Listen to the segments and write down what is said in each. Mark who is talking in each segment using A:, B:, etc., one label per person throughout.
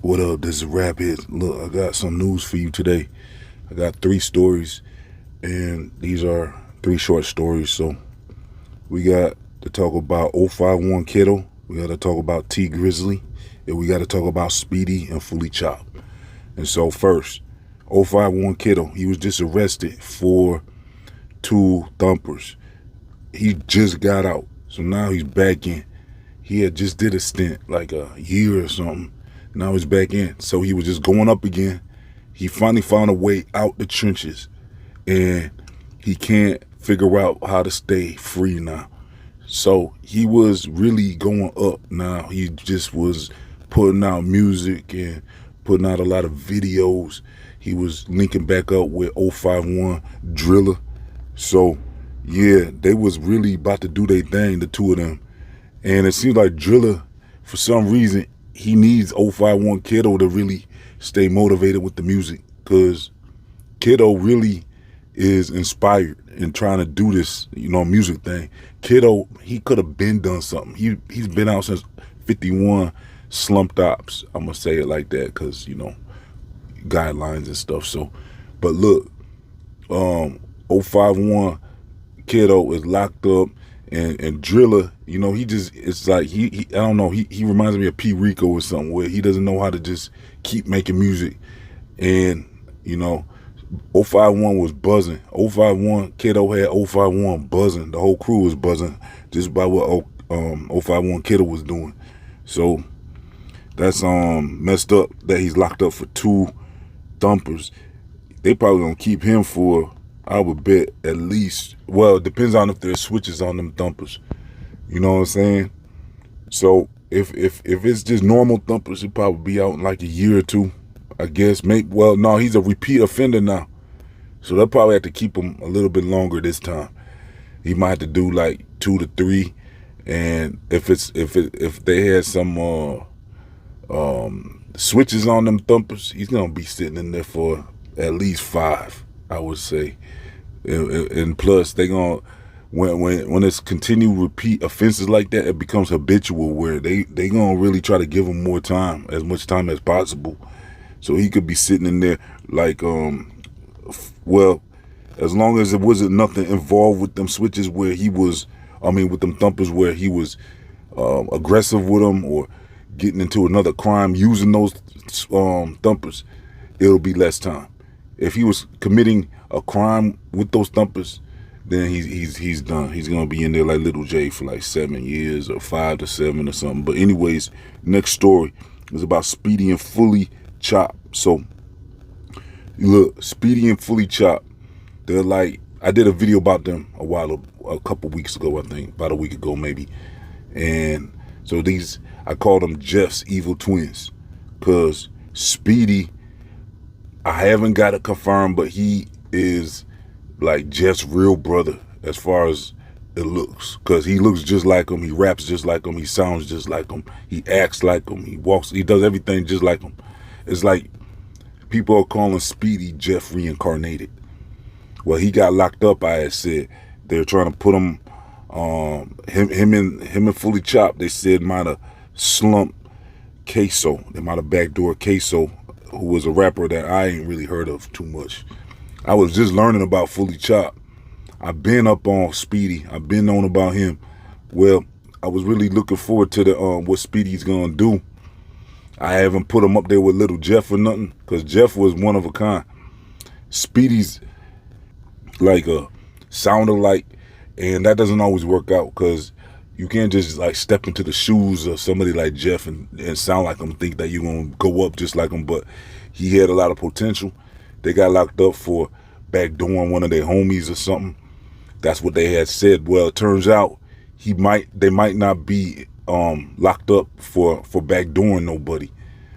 A: What up? This is Rap Hits. Look, I got some news for you today. I got 3 stories, and these are 3 short stories. So we got to talk about 051 Kiddo. We got to talk about T Grizzly, and we got to talk about Speedy and FullyChop. And so first, 051 Kiddo, he was just arrested for 2 thumpers. He just got out, so now he's back in. He had just did a stint like a year or something. Now he's back in. So he was just going up again. He finally found a way out the trenches, and he can't figure out how to stay free now. So he was really going up now. He just was putting out music and putting out a lot of videos. He was linking back up with 051 Driller. So yeah, they was really about to do their thing, the two of them. And it seems like Driller, for some reason, he needs 051 Kiddo to really stay motivated with the music, because Kiddo really is inspired in trying to do this, music thing. Kiddo, he could have been done something. He's been out since 51 slumped ops. I'm gonna say it like that because guidelines and stuff. So, but look, 051 Kiddo is locked up, and Driller, it's like he I don't know, he reminds me of P. Rico or something, where he doesn't know how to just keep making music. And 051 was buzzing. 051 Kiddo had 051 buzzing. The whole crew was buzzing just by what 051 Kiddo was doing. So that's messed up that he's locked up for 2 thumpers. They probably gonna keep him for, I would bet, at least, well, it depends on if there's switches on them thumpers. You know what I'm saying? So if it's just normal thumpers, he'll probably be out in like a year or 2, I guess. Maybe, well, no, he's a repeat offender now. So they'll probably have to keep him a little bit longer this time. He might have to do like 2 to 3. And if they had some switches on them thumpers, he's gonna be sitting in there for at least 5, I would say. And plus, they gonna, when it's continued repeat offenses like that, it becomes habitual, where they gonna really try to give him more time, as much time as possible. So he could be sitting in there like, well, as long as it wasn't nothing involved with them switches where he was, with them thumpers where he was aggressive with them or getting into another crime using those thumpers, it'll be less time. If he was committing a crime with those thumpers, then he's done. He's gonna be in there like Little J for like 7 years or 5 to 7 or something. But anyways, next story is about Speedy and FullyChop. So look, Speedy and FullyChop, they're like, I did a video about them a couple weeks ago, I think, about a week ago maybe. And so I call them Jeff's evil twins, because Speedy, I haven't got it confirmed, but he is like Jeff's real brother as far as it looks, because he looks just like him, he raps just like him, he sounds just like him, he acts like him, he does everything just like him. It's like people are calling Speedy Jeff reincarnated. Well, he got locked up, I had said. They're trying to put him and FullyChop, they said, might have slumped Queso. They might have backdoored Queso, who was a rapper that I ain't really heard of too much. I was just learning about FullyChop. I've been up on Speedy. I've been knowing about him. Well, I was really looking forward to the what Speedy's gonna do. I haven't put him up there with Little Jeff or nothing, because Jeff was one of a kind. Speedy's like a sound alike, and that doesn't always work out, because you can't just like step into the shoes of somebody like Jeff and sound like him, think that you're gonna go up just like him. But he had a lot of potential. They got locked up for backdooring one of their homies or something. That's what they had said. Well, it turns out they might not be locked up for backdooring nobody.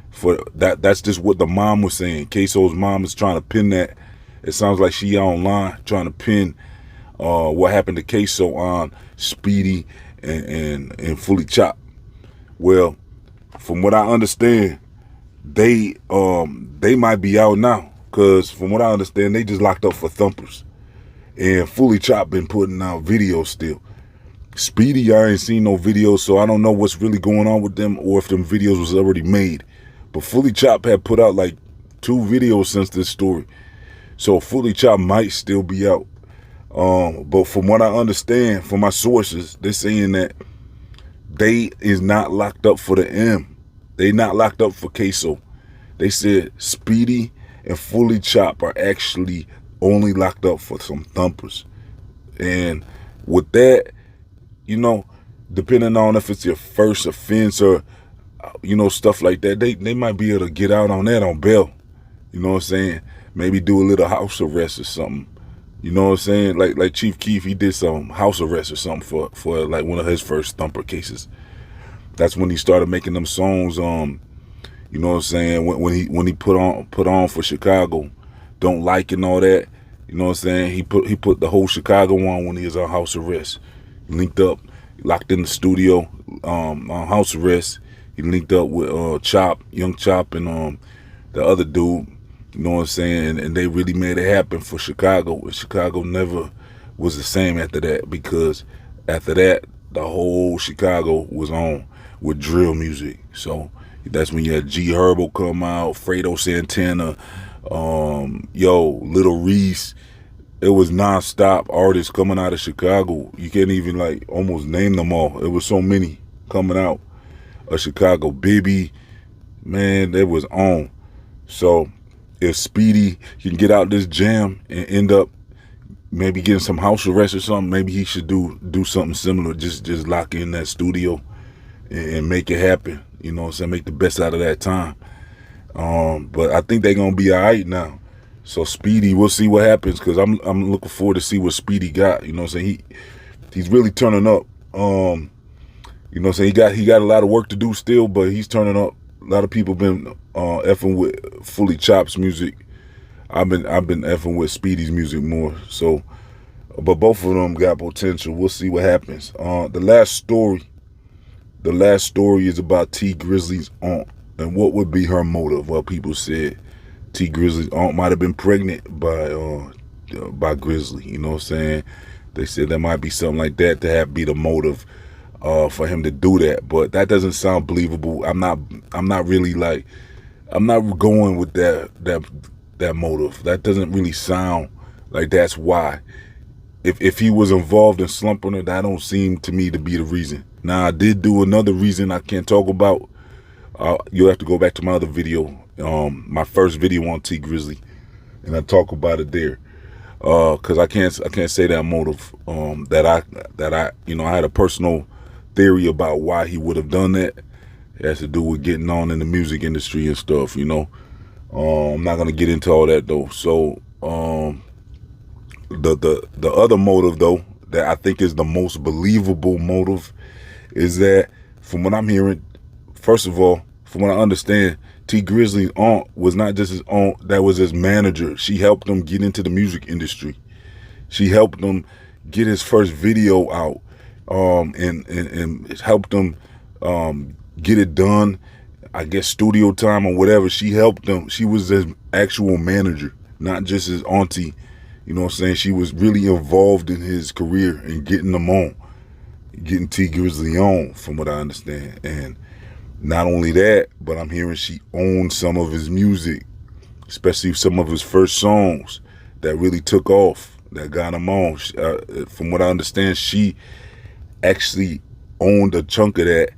A: For that's just what the mom was saying. Queso's mom is trying to pin that. It sounds like she online trying to pin what happened to Queso on Speedy and FullyChop. Well, from what I understand, they might be out now, because from what I understand, they just locked up for thumpers. And FullyChop been putting out videos still. Speedy, I ain't seen no videos, so I don't know what's really going on with them, or if them videos was already made. But FullyChop had put out like 2 videos since this story. So FullyChop might still be out. But from what I understand from my sources, they're saying that they is not locked up for the M. They not locked up for Queso. They said Speedy and FullyChop are actually only locked up for some thumpers. And with that, you know, depending on if it's your first offense or, you know, stuff like that, they might be able to get out on that on bail. You know what I'm saying? Maybe do a little house arrest or something. You know what I'm saying? Like Chief Keef, he did some house arrest or something for like one of his first thumper cases. That's when he started making them songs. You know what I'm saying? When he put on for Chicago, Don't Like and all that. You know what I'm saying? He put the whole Chicago on when he was on house arrest. Linked up, locked in the studio on house arrest. He linked up with Chop, Young Chop, and the other dude. You know what I'm saying? And they really made it happen for Chicago. And Chicago never was the same after that, because after that, the whole Chicago was on with drill music. So that's when you had G Herbo come out, Fredo Santana, Little Reese. It was nonstop artists coming out of Chicago. You can't even like almost name them all. It was so many coming out of Chicago. Bibby, man, that was on. So if Speedy can get out this jam and end up maybe getting some house arrest or something, maybe he should do something similar. Just lock in that studio and make it happen. You know what I'm saying? Make the best out of that time. But I think they're gonna be all right now. So Speedy, we'll see what happens, because I'm looking forward to see what Speedy got. You know what I'm saying? He's really turning up. You know what I'm saying? He got a lot of work to do still, but he's turning up. A lot of people been effing with FullyChop's music. I've been effing with Speedy's music more. So, but both of them got potential. We'll see what happens. The last story is about T Grizzly's aunt and what would be her motive. Well, people said T Grizzly's aunt might have been pregnant by Grizzly. You know what I'm saying? They said there might be something like that to be the motive for him to do that, but that doesn't sound believable. I'm not going with that motive. That doesn't really sound like that's why. If he was involved in slumping her, that don't seem to me to be the reason. Now, I did do another reason I can't talk about. You'll have to go back to my other video, my first video on T Grizzly, and I talk about it there. Cause I can't say that motive. That I I had a personal theory about why he would have done that. It has to do with getting on in the music industry and stuff. You know, I'm not gonna get into all that though. So the other motive though that I think is the most believable motive is that, from what I'm hearing, first of all, from what I understand, T Grizzly's aunt was not just his aunt, that was his manager. She helped him get into the music industry. She helped him get his first video out, and helped him get it done, I guess studio time or whatever. She helped him. She was his actual manager, not just his auntie. You know what I'm saying? She was really involved in his career and getting him on, getting T Grizzly on, from what I understand. And not only that, but I'm hearing she owned some of his music, especially some of his first songs that really took off, that got him on. From what I understand, she actually owned a chunk of that,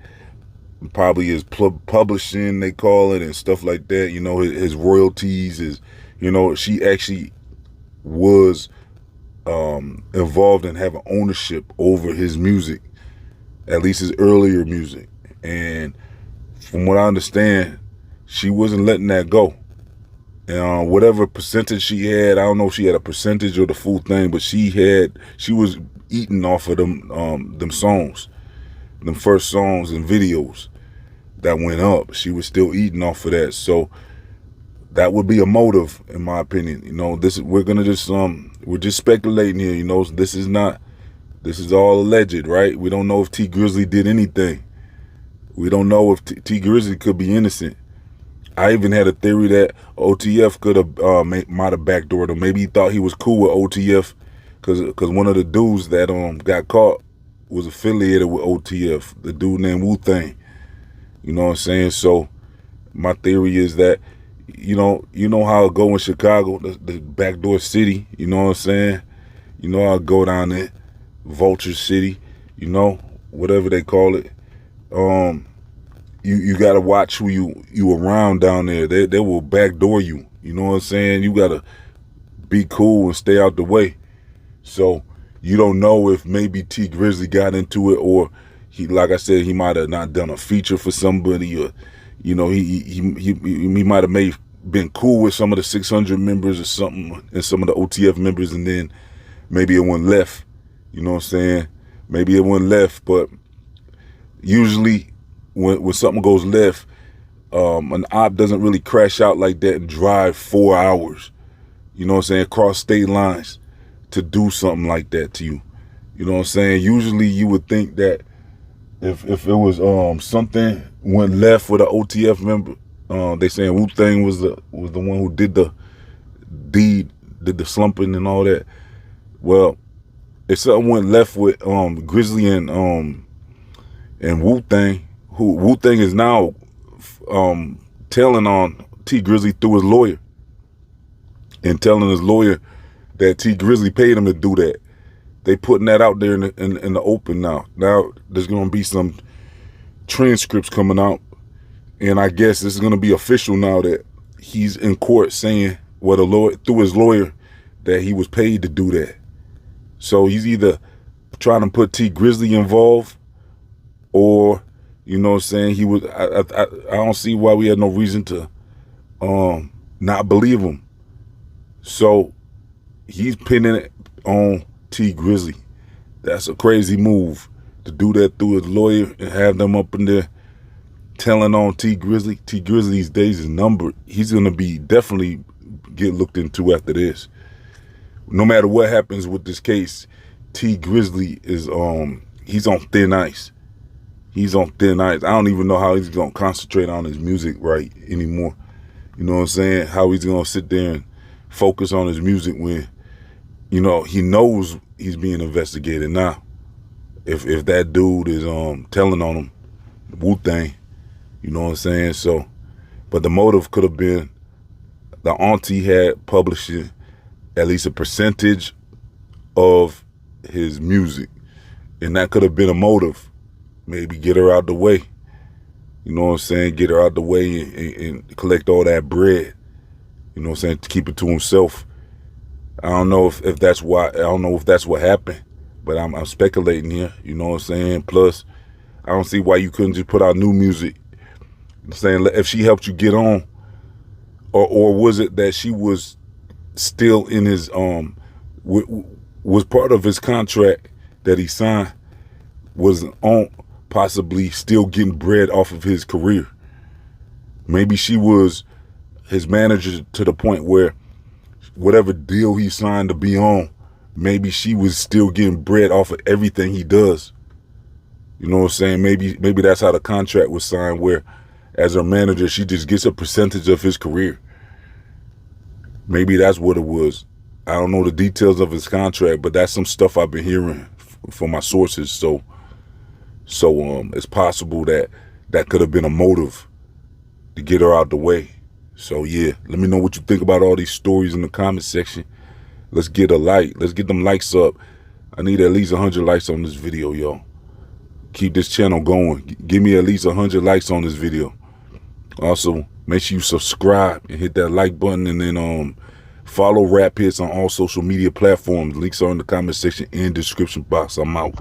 A: probably his publishing, they call it, and stuff like that. You know, his royalties, she actually was involved in having ownership over his music, at least his earlier music. And from what I understand, she wasn't letting that go. And whatever percentage she had, I don't know if she had a percentage or the full thing, but she was eating off of them songs, them first songs and videos that went up. She was still eating off of that. So that would be a motive, in my opinion. You know, we're just speculating here. You know, this is all alleged, right? We don't know if T Grizzly did anything. We don't know if T Grizzly could be innocent. I even had a theory that OTF could have might have backdoored him. Maybe he thought he was cool with OTF because one of the dudes that got caught was affiliated with OTF, the dude named Wu Thang. You know what I'm saying? So My theory is that, you know how it go in Chicago, the backdoor city. You know what I'm saying? You know how it go down there, Vulture City. You know, whatever they call it. You gotta watch who you around down there. They will backdoor you. You know what I'm saying? You gotta be cool and stay out the way. So you don't know if maybe T Grizzly got into it, or he, like I said, he might have not done a feature for somebody, or he might have been cool with some of the 600 members or something, and some of the OTF members, and then maybe it went left. You know what I'm saying? Maybe it went left, but usually when something goes left, an op doesn't really crash out like that and drive 4 hours, you know what I'm saying, across state lines to do something like that to you. You know what I'm saying? Usually you would think that if it was something went left with an OTF member, they saying Wu-Tang was the one who did the deed, did the slumping and all that. Well, if something went left with Grizzly and Wu-Tang, who Wu-Tang is now telling on T Grizzly through his lawyer, and telling his lawyer that T Grizzly paid him to do that. They putting that out there in the open now. Now there's gonna be some transcripts coming out, and I guess this is gonna be official now that he's in court saying, well, the lawyer, through his lawyer, that he was paid to do that. So he's either trying to put T Grizzly involved, or, you know what I'm saying, he was. I don't see why we had no reason to not believe him. So he's pinning it on T Grizzly. That's a crazy move to do that through his lawyer and have them up in there telling on T Grizzly. T Grizzly's days is numbered. He's gonna be definitely get looked into after this. No matter what happens with this case, T Grizzly is he's on thin ice. He's on thin ice. I don't even know how he's gonna concentrate on his music right anymore. You know what I'm saying? How he's gonna sit there and focus on his music when, you know, he knows he's being investigated now. If that dude is telling on him, Wu-Tang, you know what I'm saying? So, but the motive could have been the auntie had publishing at least a percentage of his music, and that could have been a motive. Maybe get her out the way. You know what I'm saying? Get her out the way and collect all that bread. You know what I'm saying? To keep it to himself. I don't know if that's why. I don't know if that's what happened, but I'm speculating here. You know what I'm saying? Plus, I don't see why you couldn't just put out new music. I'm saying, if she helped you get on, or was it that she was still in his was part of his contract that he signed, was on possibly still getting bread off of his career. Maybe she was his manager to the point where whatever deal he signed to be on, maybe she was still getting bread off of everything he does. You know what I'm saying? Maybe that's how the contract was signed, where as her manager, she just gets a percentage of his career. Maybe that's what it was. I don't know the details of his contract, but that's some stuff I've been hearing from my sources. So it's possible that could have been a motive to get her out the way. So yeah, let me know what you think about all these stories in the comment section. Let's get a like. Let's get them likes up. I need at least 100 likes on this video, y'all. Keep this channel going. Give me at least 100 likes on this video. Also, make sure you subscribe and hit that like button, and then follow Rap HITZ on all social media platforms. Links are in the comment section and description box. I'm out.